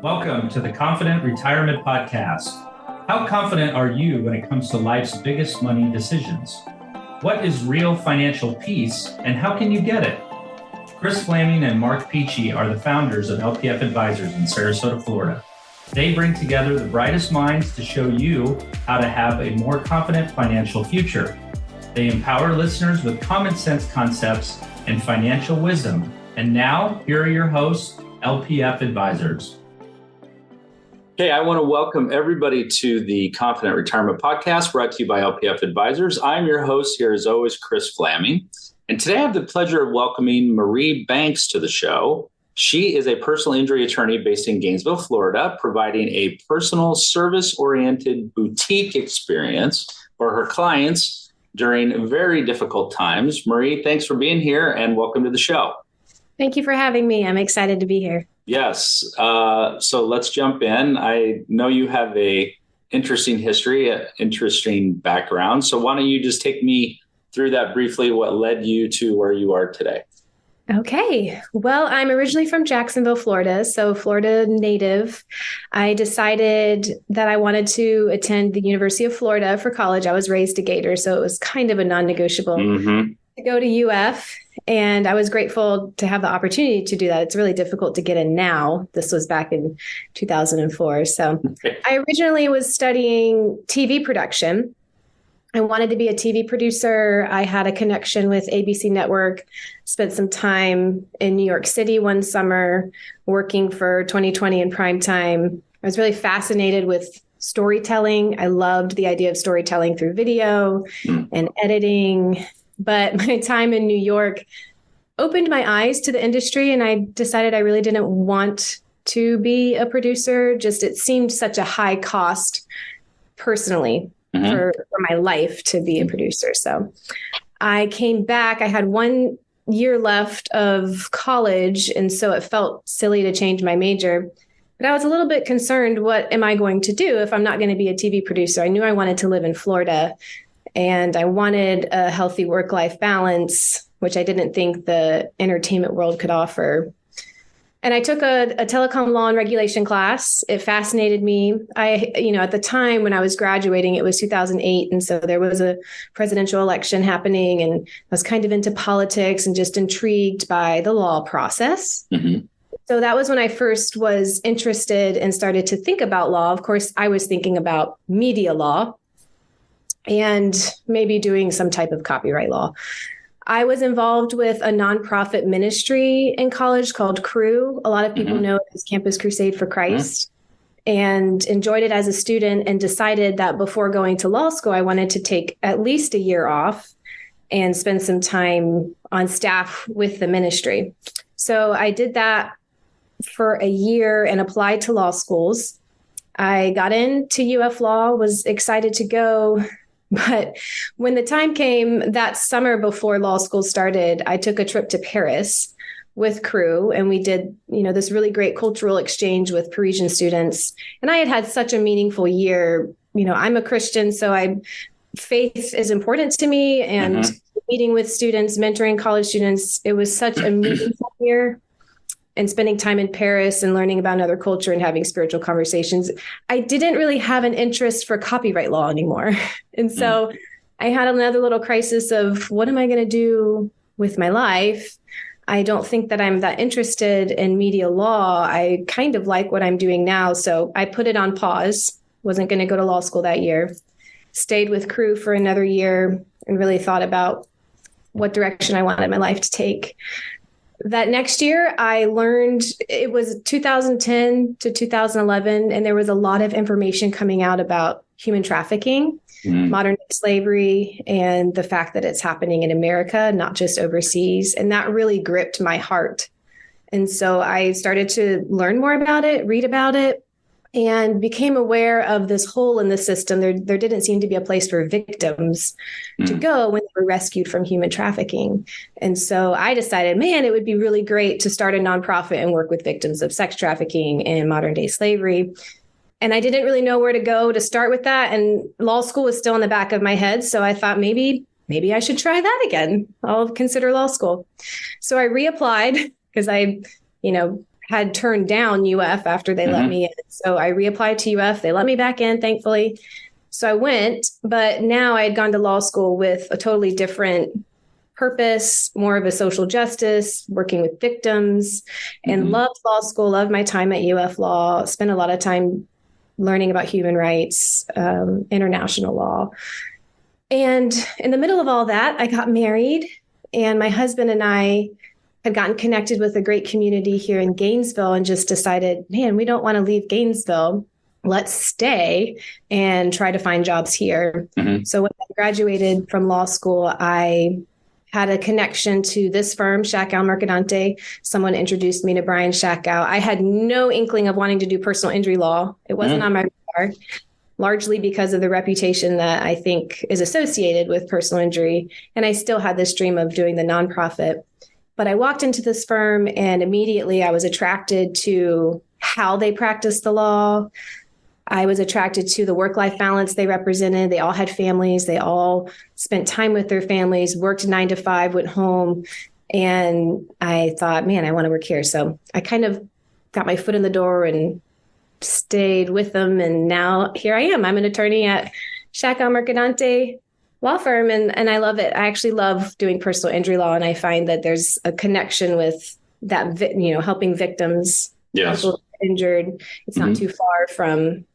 Welcome to the Confident Retirement Podcast. How confident are you when it comes to life's biggest money decisions? What is real financial peace and how can you get it? Kris Flammang and Mark Peachy are the founders of LPF Advisors in Sarasota, Florida. They bring together the brightest minds to show you how to have a more confident financial future. They empower listeners with common sense concepts and financial wisdom. And now, here are your hosts, LPF Advisors. Hey, I want to welcome everybody to the Confident Retirement Podcast brought to you by LPF Advisors. I'm your host here, as always, Kris Flammang. And today I have the pleasure of welcoming Marie Banks to the show. She is a personal injury attorney based in Gainesville, Florida, providing a personal service-oriented boutique experience for her clients during very difficult times. Marie, thanks for being here and welcome to the show. Thank you for having me. I'm excited to be here. Yes. So let's jump in. I know you have a interesting history, an interesting background. So why don't you just take me through that briefly, what led you to where you are today? Okay. Well, I'm originally from Jacksonville, Florida, so Florida native. I decided that I wanted to attend the University of Florida for college. I was raised a Gator, so it was kind of a non-negotiable to go to UF. And I was grateful to have the opportunity to do that. It's really difficult to get in now. This was back in 2004. So I originally was studying TV production. I wanted to be a TV producer. I had a connection with ABC Network, spent some time in New York City one summer working for 2020 in primetime. I was really fascinated with storytelling. I loved the idea of storytelling through video and editing. But my time in New York opened my eyes to the industry, and I decided I really didn't want to be a producer. Just it seemed such a high cost personally for my life to be a producer. So I came back. I had 1 year left of college, and so it felt silly to change my major. But I was a little bit concerned, what am I going to do if I'm not going to be a TV producer? I knew I wanted to live in Florida. And I wanted a healthy work-life balance, which I didn't think the entertainment world could offer. And I took a telecom law and regulation class. It fascinated me. At the time when I was graduating, it was 2008. And so there was a presidential election happening, and I was kind of into politics and just intrigued by the law process. So that was when I first was interested and started to think about law. Of course, I was thinking about media law and maybe doing some type of copyright law. I was involved with a nonprofit ministry in college called Cru. A lot of people know it as Campus Crusade for Christ, and enjoyed it as a student and decided that before going to law school, I wanted to take at least a year off and spend some time on staff with the ministry. So I did that for a year and applied to law schools. I got into UF Law, was excited to go. But when the time came that summer before law school started, I took a trip to Paris with Cru, and we did, this really great cultural exchange with Parisian students. And I had such a meaningful year. I'm a Christian, so faith is important to me, and meeting with students, mentoring college students, it was such a meaningful year. And spending time in Paris and learning about another culture and having spiritual conversations, I didn't really have an interest for copyright law anymore. And so I had another little crisis of, what am I going to do with my life? I don't think that I'm that interested in media law. I kind of like what I'm doing now. So I put it on pause, wasn't going to go to law school that year, stayed with Cru for another year and really thought about what direction I wanted my life to take. That next year, I learned, it was 2010 to 2011, and there was a lot of information coming out about human trafficking, modern day slavery, and the fact that it's happening in America, not just overseas. And that really gripped my heart. And so I started to learn more about it, read about it, and became aware of this hole in the system. There didn't seem to be a place for victims to go when they were rescued from human trafficking. And so I decided, man, it would be really great to start a nonprofit and work with victims of sex trafficking and modern day slavery. And I didn't really know where to go to start with that. And law school was still in the back of my head. So I thought maybe I should try that again. I'll consider law school. So I reapplied because I, had turned down UF after they let me in. So I reapplied to UF. They let me back in, thankfully. So I went, but now I had gone to law school with a totally different purpose, more of a social justice, working with victims, and loved law school, loved my time at UF Law, spent a lot of time learning about human rights, international law. And in the middle of all that, I got married, and my husband and I had gotten connected with a great community here in Gainesville and just decided, man, we don't want to leave Gainesville. Let's stay and try to find jobs here. So when I graduated from law school, I had a connection to this firm, Shackow Mercadante. Someone introduced me to Brian Shackow. I had no inkling of wanting to do personal injury law. It wasn't on my radar, largely because of the reputation that I think is associated with personal injury. And I still had this dream of doing the nonprofit. But I walked into this firm and immediately I was attracted to how they practiced the law. I was attracted to the work-life balance they represented. They all had families. They all spent time with their families, worked 9 to 5, went home. And I thought, man, I want to work here. So I kind of got my foot in the door and stayed with them. And now here I am. I'm an attorney at Shackow Mercadante law firm. And I love it. I actually love doing personal injury law. And I find that there's a connection with that, helping victims. Yes. People injured. It's not too far from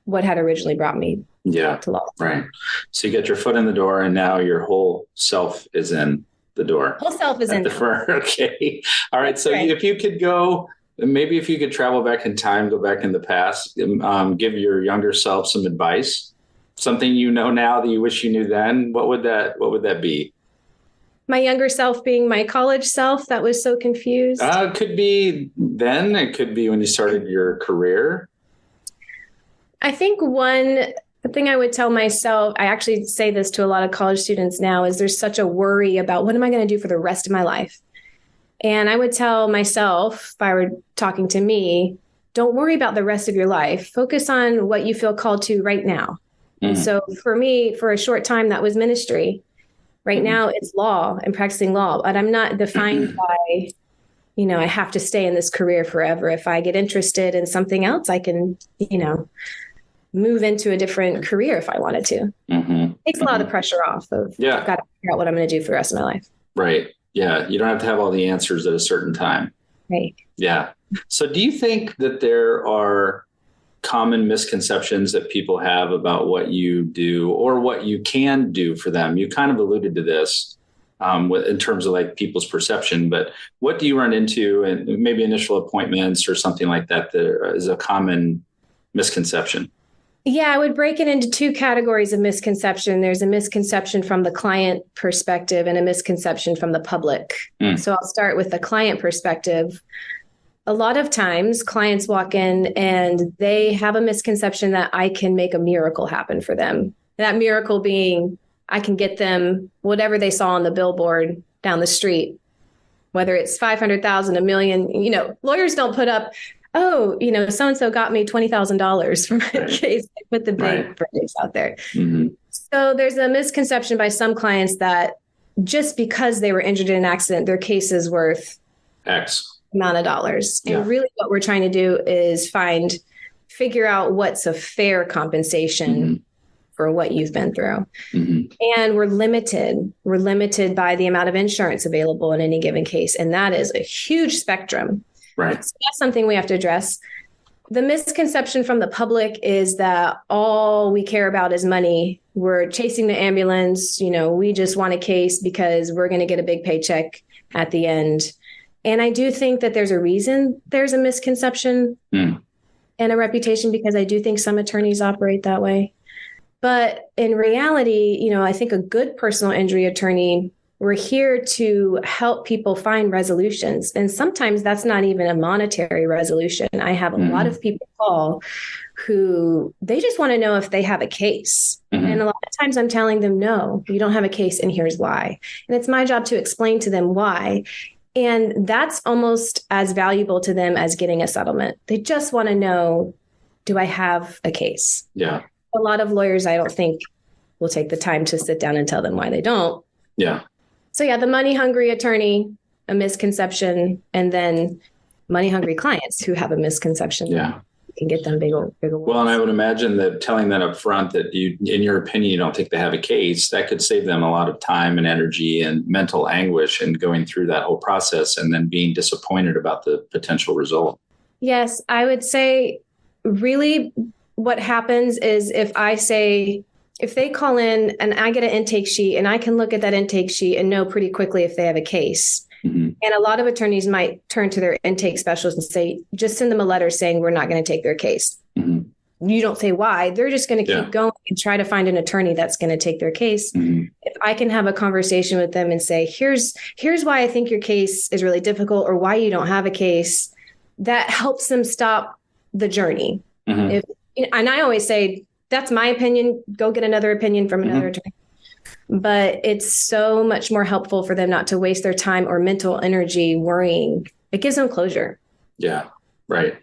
what had originally brought me to law. Right. So you get your foot in the door and now your whole self is in the door. Whole self is in the firm. Okay. All right. So if you could go, maybe if you could travel back in time, go back in the past, give your younger self some advice, something you know now that you wish you knew then, what would that be? My younger self being my college self that was so confused. It could be then. It could be when you started your career. I think one thing I would tell myself, I actually say this to a lot of college students now, is there's such a worry about what am I going to do for the rest of my life? And I would tell myself, if I were talking to me, don't worry about the rest of your life. Focus on what you feel called to right now. And so for me, for a short time, that was ministry. Right now, it's law and practicing law. But I'm not defined by, I have to stay in this career forever. If I get interested in something else, I can, move into a different career if I wanted to. Takes a lot of the pressure off of, I've got to figure out what I'm going to do for the rest of my life. Right. Yeah. You don't have to have all the answers at a certain time. Right. Yeah. So do you think that there are common misconceptions that people have about what you do or what you can do for them? You kind of alluded to this in terms of like people's perception, but what do you run into, and maybe initial appointments or something like that, that is a common misconception? Yeah, I would break it into two categories of misconception. There's a misconception from the client perspective and a misconception from the public. So I'll start with the client perspective. A lot of times clients walk in and they have a misconception that I can make a miracle happen for them. That miracle being I can get them whatever they saw on the billboard down the street, whether it's 500,000, $1 million. Lawyers don't put up, so-and-so got me $20,000 for my case. They put the big verdicts out there. So there's a misconception by some clients that just because they were injured in an accident, their case is worth X amount of dollars. And really what we're trying to do is figure out what's a fair compensation for what you've been through. And we're limited by the amount of insurance available in any given case. And that is a huge spectrum. Right. So that's something we have to address. The misconception from the public is that all we care about is money. We're chasing the ambulance. We just want a case because we're going to get a big paycheck at the end. And I do think that there's a reason there's a misconception and a reputation, because I do think some attorneys operate that way. But in reality, I think a good personal injury attorney, we're here to help people find resolutions. And sometimes that's not even a monetary resolution. I have a lot of people call who they just want to know if they have a case. And a lot of times I'm telling them, no, you don't have a case and here's why. And it's my job to explain to them why. And that's almost as valuable to them as getting a settlement. They just want to know, do I have a case? Yeah. A lot of lawyers, I don't think, will take the time to sit down and tell them why they don't. Yeah. So the money hungry attorney, a misconception. And then money hungry clients who have a misconception. Yeah. You can get them bigger. Well, and I would imagine that telling them up front that you, in your opinion, you don't think they have a case, that could save them a lot of time and energy and mental anguish in going through that whole process and then being disappointed about the potential result. Yes, I would say really what happens is if they call in and I get an intake sheet and I can look at that intake sheet and know pretty quickly if they have a case. Mm-hmm. And a lot of attorneys might turn to their intake specialist and say, just send them a letter saying we're not going to take their case. Mm-hmm. You don't say why. They're just going to keep going and try to find an attorney that's going to take their case. Mm-hmm. If I can have a conversation with them and say, here's why I think your case is really difficult or why you don't have a case, that helps them stop the journey. Mm-hmm. And I always say, that's my opinion. Go get another opinion from another attorney. But it's so much more helpful for them not to waste their time or mental energy worrying. It gives them closure. Yeah, right.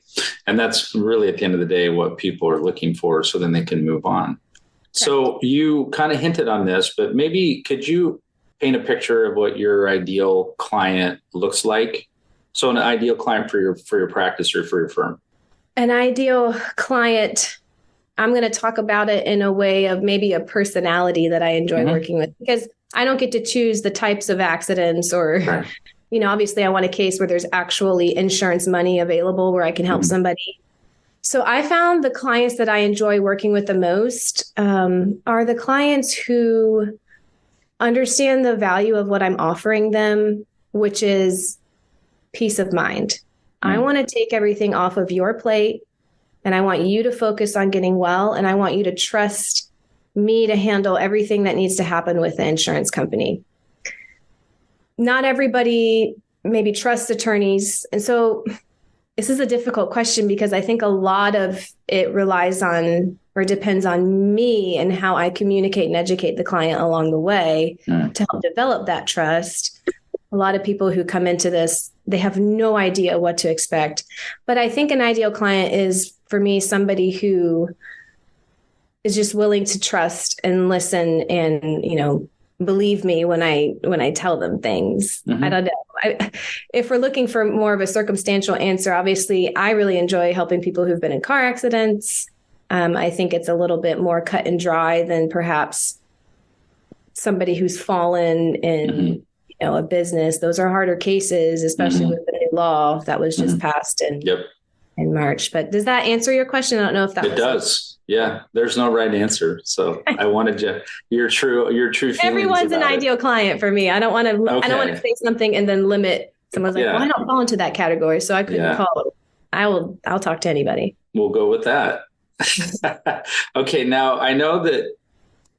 And that's really at the end of the day what people are looking for, so then they can move on. Correct. So you kind of hinted on this, but maybe could you paint a picture of what your ideal client looks like? So an ideal client for your practice or for your firm. An ideal client, I'm going to talk about it in a way of maybe a personality that I enjoy working with, because I don't get to choose the types of accidents or, obviously I want a case where there's actually insurance money available where I can help somebody. So I found the clients that I enjoy working with the most are the clients who understand the value of what I'm offering them, which is peace of mind. I want to take everything off of your plate. And I want you to focus on getting well. And I want you to trust me to handle everything that needs to happen with the insurance company. Not everybody maybe trusts attorneys. And so this is a difficult question because I think a lot of it relies on or depends on me and how I communicate and educate the client along the way to help develop that trust. A lot of people who come into this, they have no idea what to expect. But I think an ideal client is, for me, somebody who is just willing to trust and listen and, believe me when I tell them things. I don't know. If we're looking for more of a circumstantial answer, obviously, I really enjoy helping people who've been in car accidents. I think it's a little bit more cut and dry than perhaps somebody who's fallen in a business. Those are harder cases, especially with the new law that was just passed in March. But does that answer your question? I don't know if that does. Yeah. There's no right answer. So I wanted your true feelings. Everyone's an ideal client for me. I don't want to, I don't want to say something and then limit someone's like, well, I don't fall into that category. So I couldn't call. I'll talk to anybody. We'll go with that. Okay. Now I know that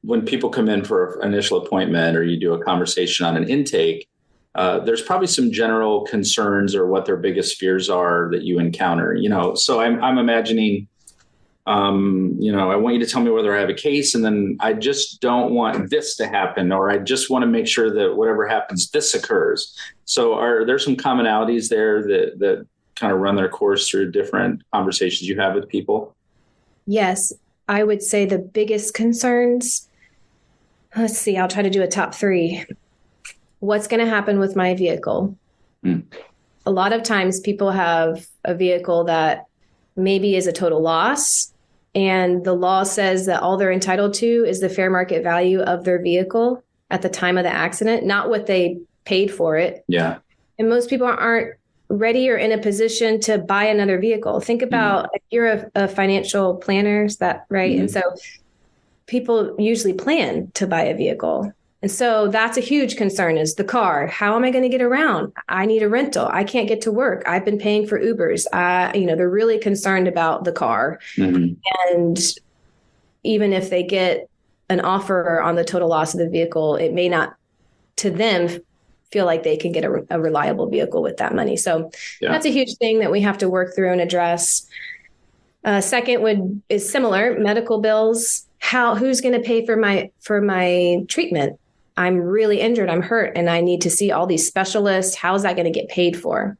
when people come in for an initial appointment or you do a conversation on an intake, there's probably some general concerns or what their biggest fears are that you encounter, so I'm imagining, I want you to tell me whether I have a case, and then I just don't want this to happen, or I just want to make sure that whatever happens, this occurs. So are there some commonalities there that kind of run their course through different conversations you have with people? Yes, I would say the biggest concerns, let's see, I'll try to do a top 3. What's going to happen with my vehicle? A lot of times people have a vehicle that maybe is a total loss, and the law says that all they're entitled to is the fair market value of their vehicle at the time of the accident, not what they paid for it. Yeah. And most people aren't ready or in a position to buy another vehicle. Think about if you're a financial planner, is that right? And so people usually plan to buy a vehicle. And so that's a huge concern, is the car. How am I going to get around? I need a rental. I can't get to work. I've been paying for Ubers. They're really concerned about the car. And even if they get an offer on the total loss of the vehicle, it may not, to them, feel like they can get a reliable vehicle with that money. So that's a huge thing that we have to work through and address. Second is similar, medical bills. Who's going to pay for my treatment? I'm really injured. I'm hurt, and I need to see all these specialists. How is that going to get paid for?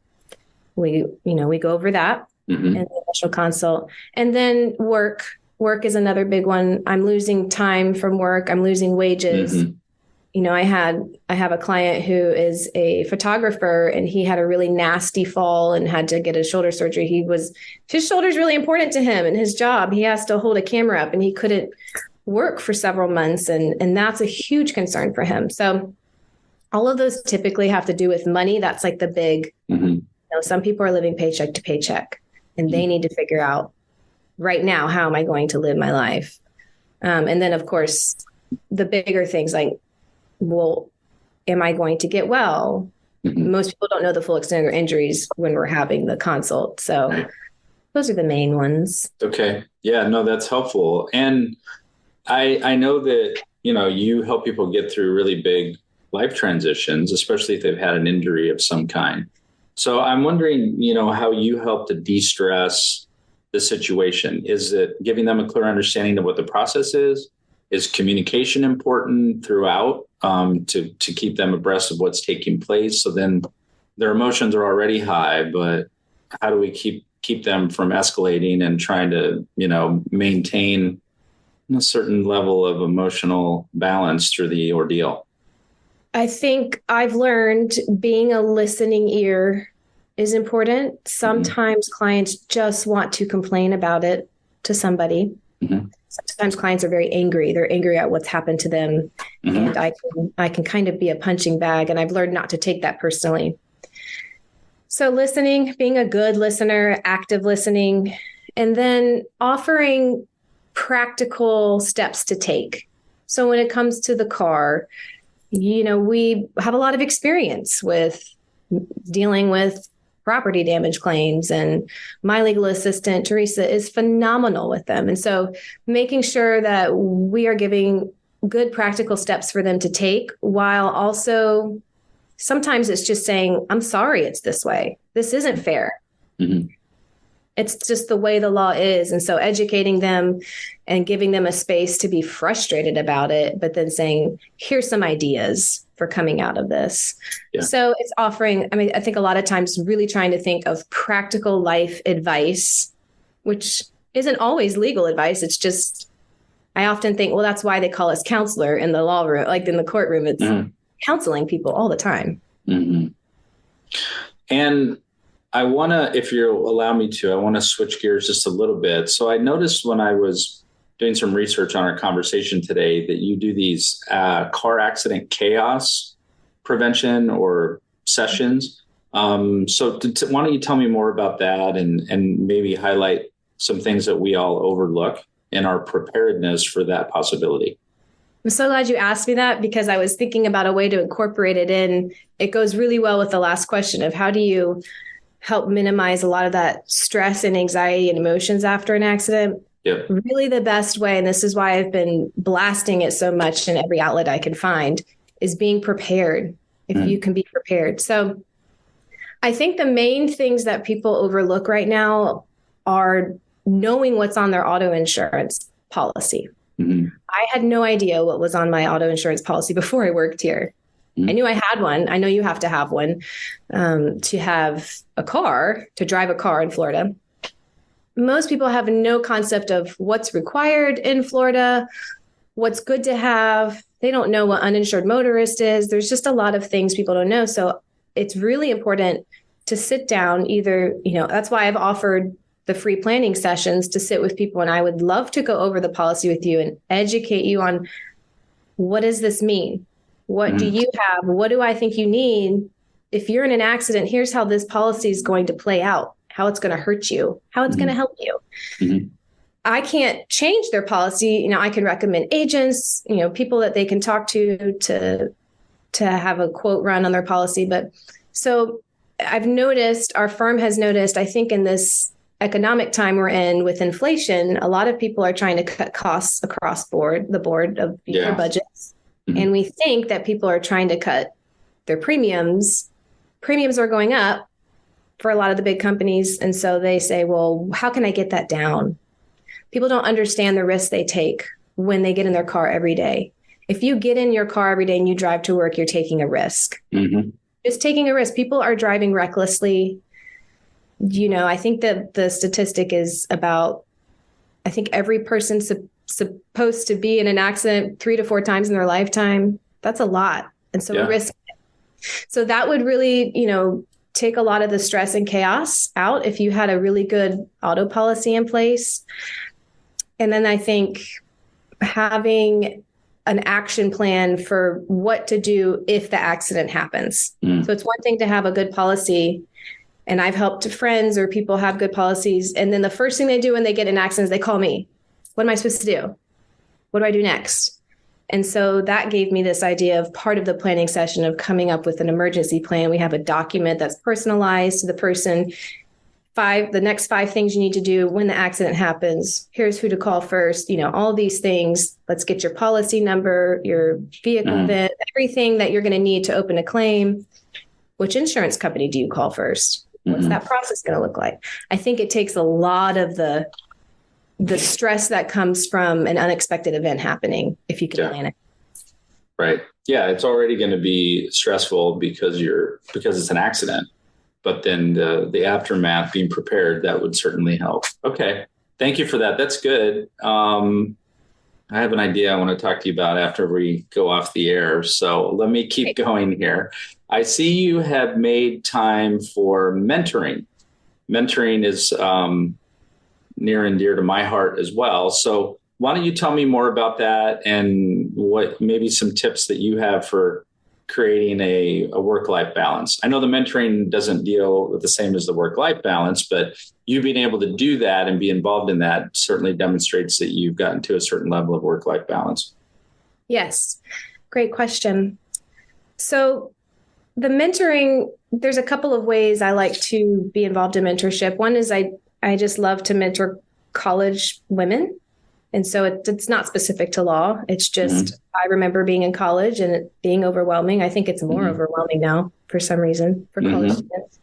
We go over that in the initial consult, and then work. Work is another big one. I'm losing time from work. I'm losing wages. I have a client who is a photographer, and he had a really nasty fall and had to get a shoulder surgery. His shoulder's really important to him and his job. He has to hold a camera up, and he couldn't work for several months. And that's a huge concern for him. So all of those typically have to do with money. That's like the big, some people are living paycheck to paycheck, and they need to figure out right now, how am I going to live my life? And then of course, the bigger things like, well, am I going to get well? Most people don't know the full extent of their injuries when we're having the consult. So those are the main ones. Okay. Yeah, no, that's helpful. And I know that, you help people get through really big life transitions, especially if they've had an injury of some kind. So I'm wondering, how you help to de-stress the situation. Is it giving them a clear understanding of what the process is? Is communication important throughout to keep them abreast of what's taking place? So then their emotions are already high, but how do we keep them from escalating and trying to, maintain a certain level of emotional balance through the ordeal? I think I've learned being a listening ear is important. Sometimes clients just want to complain about it to somebody. Sometimes clients are very angry. They're angry at what's happened to them. And I can kind of be a punching bag, and I've learned not to take that personally. So listening, being a good listener, active listening, and then offering practical steps to take. So when it comes to the car, we have a lot of experience with dealing with property damage claims, and my legal assistant, Teresa, is phenomenal with them. And so making sure that we are giving good practical steps for them to take, while also sometimes it's just saying, I'm sorry, it's this way. This isn't fair. It's just the way the law is. And so educating them and giving them a space to be frustrated about it, but then saying, here's some ideas for coming out of this. Yeah. So it's offering, I think a lot of times really trying to think of practical life advice, which isn't always legal advice. It's just, I often think, well, that's why they call us counselor in the law room, like in the courtroom, it's counseling people all the time. And I want to, if you'll allow me to, I want to switch gears just a little bit. So I noticed when I was doing some research on our conversation today that you do these car accident chaos prevention or sessions. So why don't you tell me more about that and maybe highlight some things that we all overlook in our preparedness for that possibility? I'm so glad you asked me that, because I was thinking about a way to incorporate it in. It goes really well with the last question of how do you help minimize a lot of that stress and anxiety and emotions after an accident. Yep. Really the best way, and this is why I've been blasting it so much in every outlet I can find, is being prepared, if you can be prepared. So I think the main things that people overlook right now are knowing what's on their auto insurance policy. I had no idea what was on my auto insurance policy before I worked here. I knew I had one. I know you have to have one to have a car, to drive a car in Florida. Most people have no concept of what's required in Florida, what's good to have. They don't know what uninsured motorist is. There's just a lot of things people don't know. So it's really important to sit down either, that's why I've offered the free planning sessions to sit with people. And I would love to go over the policy with you and educate you on what does this mean? What do you have? What do I think you need? If you're in an accident, here's how this policy is going to play out, how it's going to hurt you, how it's going to help you. I can't change their policy. I can recommend agents, people that they can talk to have a quote run on their policy. But so I've noticed, our firm has noticed, I think in this economic time we're in with inflation, a lot of people are trying to cut costs across the board of their budgets. And we think that people are trying to cut their premiums. Premiums are going up for a lot of the big companies. And so they say, well, how can I get that down? People don't understand the risks they take when they get in their car every day. If you get in your car every day and you drive to work, you're taking a risk. Just taking a risk. People are driving recklessly. I think that the statistic is about, every person's supposed to be in an accident 3 to 4 times in their lifetime. That's a lot. And so Yeah. we risk it. So that would really, take a lot of the stress and chaos out if you had a really good auto policy in place. And then I think having an action plan for what to do if the accident happens. So it's one thing to have a good policy, and I've helped friends or people have good policies. And then the first thing they do when they get in an accident is they call me. What am I supposed to do? What do I do next? And so that gave me this idea of part of the planning session of coming up with an emergency plan. We have a document that's personalized to the person. The next 5 things you need to do when the accident happens. Here's who to call first, all these things. Let's get your policy number, your vehicle VIN, everything that you're going to need to open a claim. Which insurance company do you call first? What's that process going to look like? I think it takes a lot of the stress that comes from an unexpected event happening if you can plan it. Right. Yeah. It's already going to be stressful because it's an accident, but then the aftermath, being prepared, that would certainly help. Okay. Thank you for that. That's good. I have an idea I want to talk to you about after we go off the air. So let me keep going here. I see you have made time for mentoring. Mentoring is, near and dear to my heart as well. So why don't you tell me more about that and what maybe some tips that you have for creating a work-life balance? I know the mentoring doesn't deal with the same as the work-life balance, but you being able to do that and be involved in that certainly demonstrates that you've gotten to a certain level of work-life balance. Yes. Great question. So the mentoring, there's a couple of ways I like to be involved in mentorship. One is I just love to mentor college women. And so it's not specific to law. It's just, I remember being in college and it being overwhelming. I think it's more overwhelming now for some reason for college students.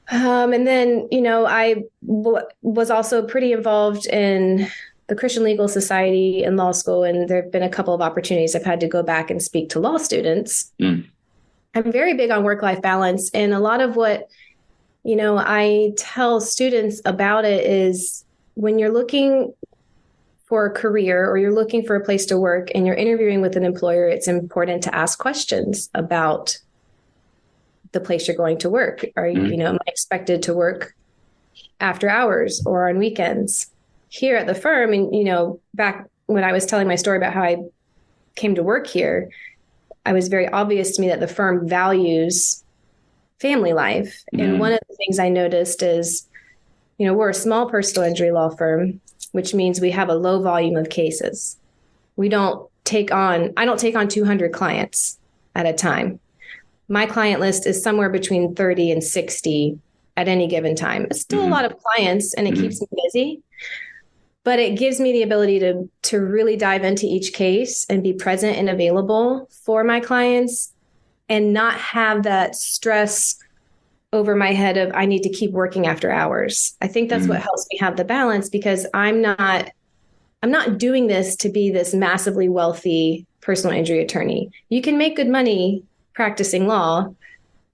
And then, I was also pretty involved in the Christian Legal Society in law school. And there have been a couple of opportunities I've had to go back and speak to law students. I'm very big on work-life balance. And a lot of what I tell students about it is when you're looking for a career or you're looking for a place to work and you're interviewing with an employer, it's important to ask questions about the place you're going to work. Are you, am I expected to work after hours or on weekends? Here at the firm, and, back when I was telling my story about how I came to work here, it was very obvious to me that the firm values family life. And one of the things I noticed is, we're a small personal injury law firm, which means we have a low volume of cases. I don't take on 200 clients at a time. My client list is somewhere between 30 and 60 at any given time. It's still a lot of clients and it keeps me busy, but it gives me the ability to really dive into each case and be present and available for my clients and not have that stress over my head of I need to keep working after hours. I think that's what helps me have the balance, because I'm not doing this to be this massively wealthy personal injury attorney. You can make good money practicing law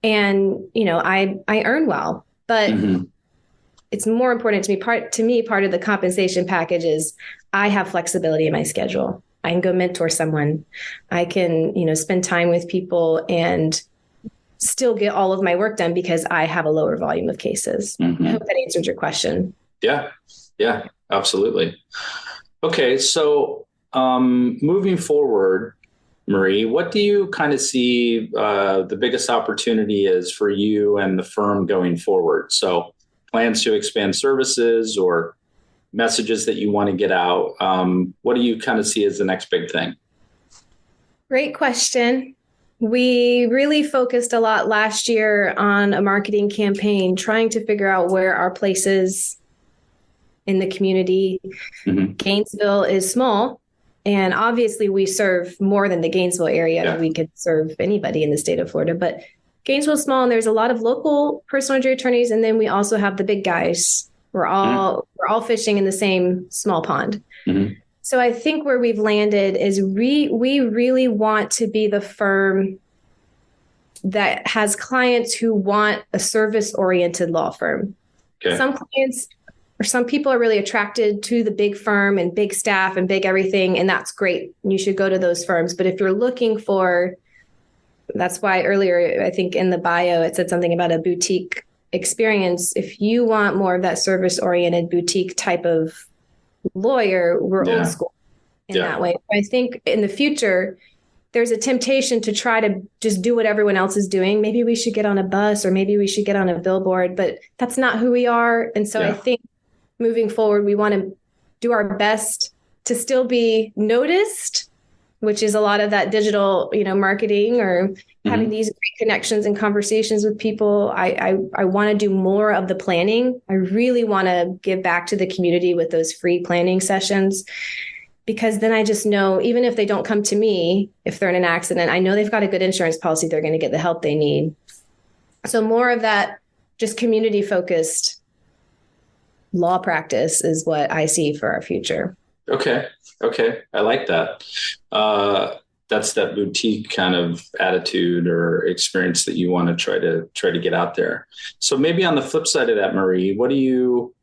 and, I earn well, but it's more important to me. Part of the compensation package is I have flexibility in my schedule. I can go mentor someone. I can, spend time with people and still get all of my work done because I have a lower volume of cases. I hope that answered your question. Yeah, absolutely. Okay. So moving forward, Marie, what do you kind of see the biggest opportunity is for you and the firm going forward? So plans to expand services or messages that you want to get out. What do you kind of see as the next big thing? Great question. We really focused a lot last year on a marketing campaign, trying to figure out where our place is in the community. Gainesville is small, and obviously we serve more than the Gainesville area. Yeah. We could serve anybody in the state of Florida, but Gainesville is small and there's a lot of local personal injury attorneys. And then we also have the big guys. We're all fishing in the same small pond. So I think where we've landed is we really want to be the firm that has clients who want a service-oriented law firm. Okay. Some clients or some people are really attracted to the big firm and big staff and big everything, and that's great. You should go to those firms. But if you're looking for, that's why earlier, I think in the bio, it said something about a boutique experience. If you want more of that service-oriented boutique type of lawyer, we're old school in that way. I think in the future, there's a temptation to try to just do what everyone else is doing. Maybe we should get on a bus or maybe we should get on a billboard, but that's not who we are. And so I think moving forward, we want to do our best to still be noticed, which is a lot of that digital, marketing or having these great connections and conversations with people. I want to do more of the planning. I really want to give back to the community with those free planning sessions, because then I just know, even if they don't come to me, if they're in an accident, I know they've got a good insurance policy. They're going to get the help they need. So more of that just community focused law practice is what I see for our future. Okay. I like that. That's that boutique kind of attitude or experience that you want to try to get out there. So maybe on the flip side of that, Marie, what are you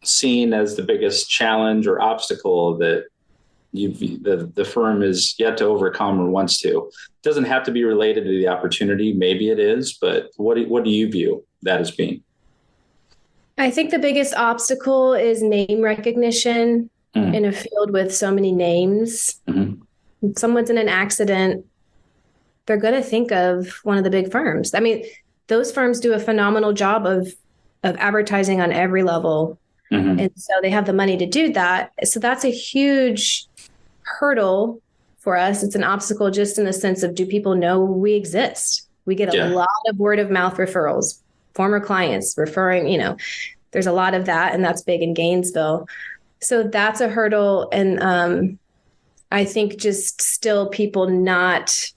seeing as the biggest challenge or obstacle that the firm is yet to overcome or wants to? It doesn't have to be related to the opportunity. Maybe it is, but what do you view that as being? I think the biggest obstacle is name recognition in a field with so many names. If someone's in an accident, they're going to think of one of the big firms. I mean, those firms do a phenomenal job of advertising on every level. And so they have the money to do that. So that's a huge hurdle for us. It's an obstacle just in the sense of, do people know we exist? We get a lot of word of mouth referrals, former clients referring, there's a lot of that, and that's big in Gainesville. So that's a hurdle. And I think just still people not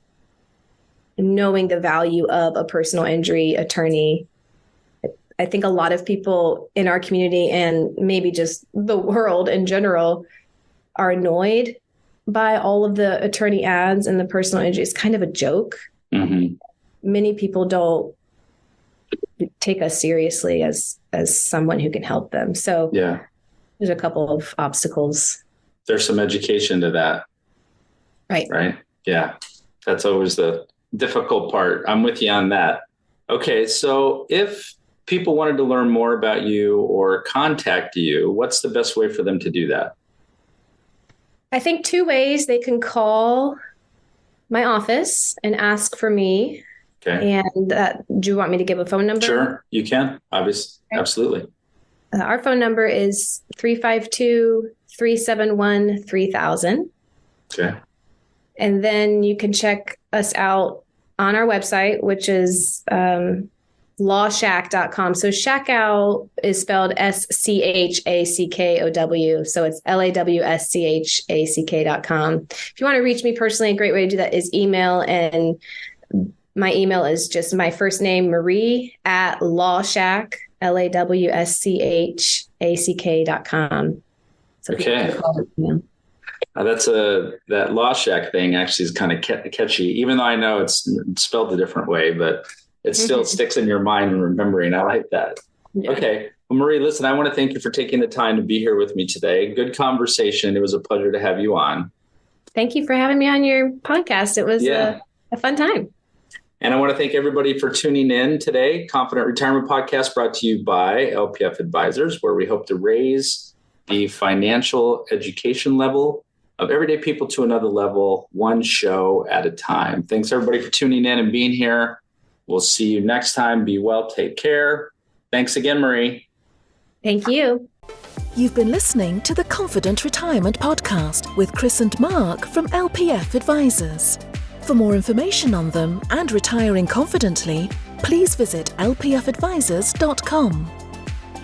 knowing the value of a personal injury attorney. I think a lot of people in our community and maybe just the world in general are annoyed by all of the attorney ads and the personal injury. It's kind of a joke. Many people don't take us seriously as someone who can help them. So there's a couple of obstacles. There's some education to that. Right. Yeah. That's always the difficult part. I'm with you on that. Okay. So if people wanted to learn more about you or contact you, what's the best way for them to do that? I think two ways. They can call my office and ask for me. Okay. And do you want me to give a phone number? Sure, you can. Obviously. Okay. Absolutely. Our phone number is 352-371-3000. Okay. And then you can check us out on our website, which is lawshack.com. So Shackow is spelled SCHACKOW. So it's LAWSCHACK.com. If you want to reach me personally, a great way to do that is email. And my email is just my first name, Marie, at lawshack, LAWSCHACK.com. So okay. That Law Shack thing actually is kind of catchy, even though I know it's spelled a different way, but it still sticks in your mind and remembering. I like that. Yeah. Okay. Well, Marie, listen, I want to thank you for taking the time to be here with me today. Good conversation. It was a pleasure to have you on. Thank you for having me on your podcast. It was a fun time. And I want to thank everybody for tuning in today. Confident Retirement Podcast brought to you by LPF Advisors, where we hope to raise the financial education level of everyday people to another level, one show at a time. Thanks everybody for tuning in and being here. We'll see you next time. Be well, take care. Thanks again, Marie. Thank you. You've been listening to the Confident Retirement Podcast with Kris and Mark from LPF Advisors. For more information on them and retiring confidently, please visit lpfadvisors.com.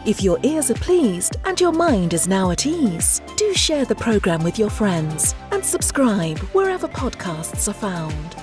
If your ears are pleased and your mind is now at ease, do share the program with your friends and subscribe wherever podcasts are found.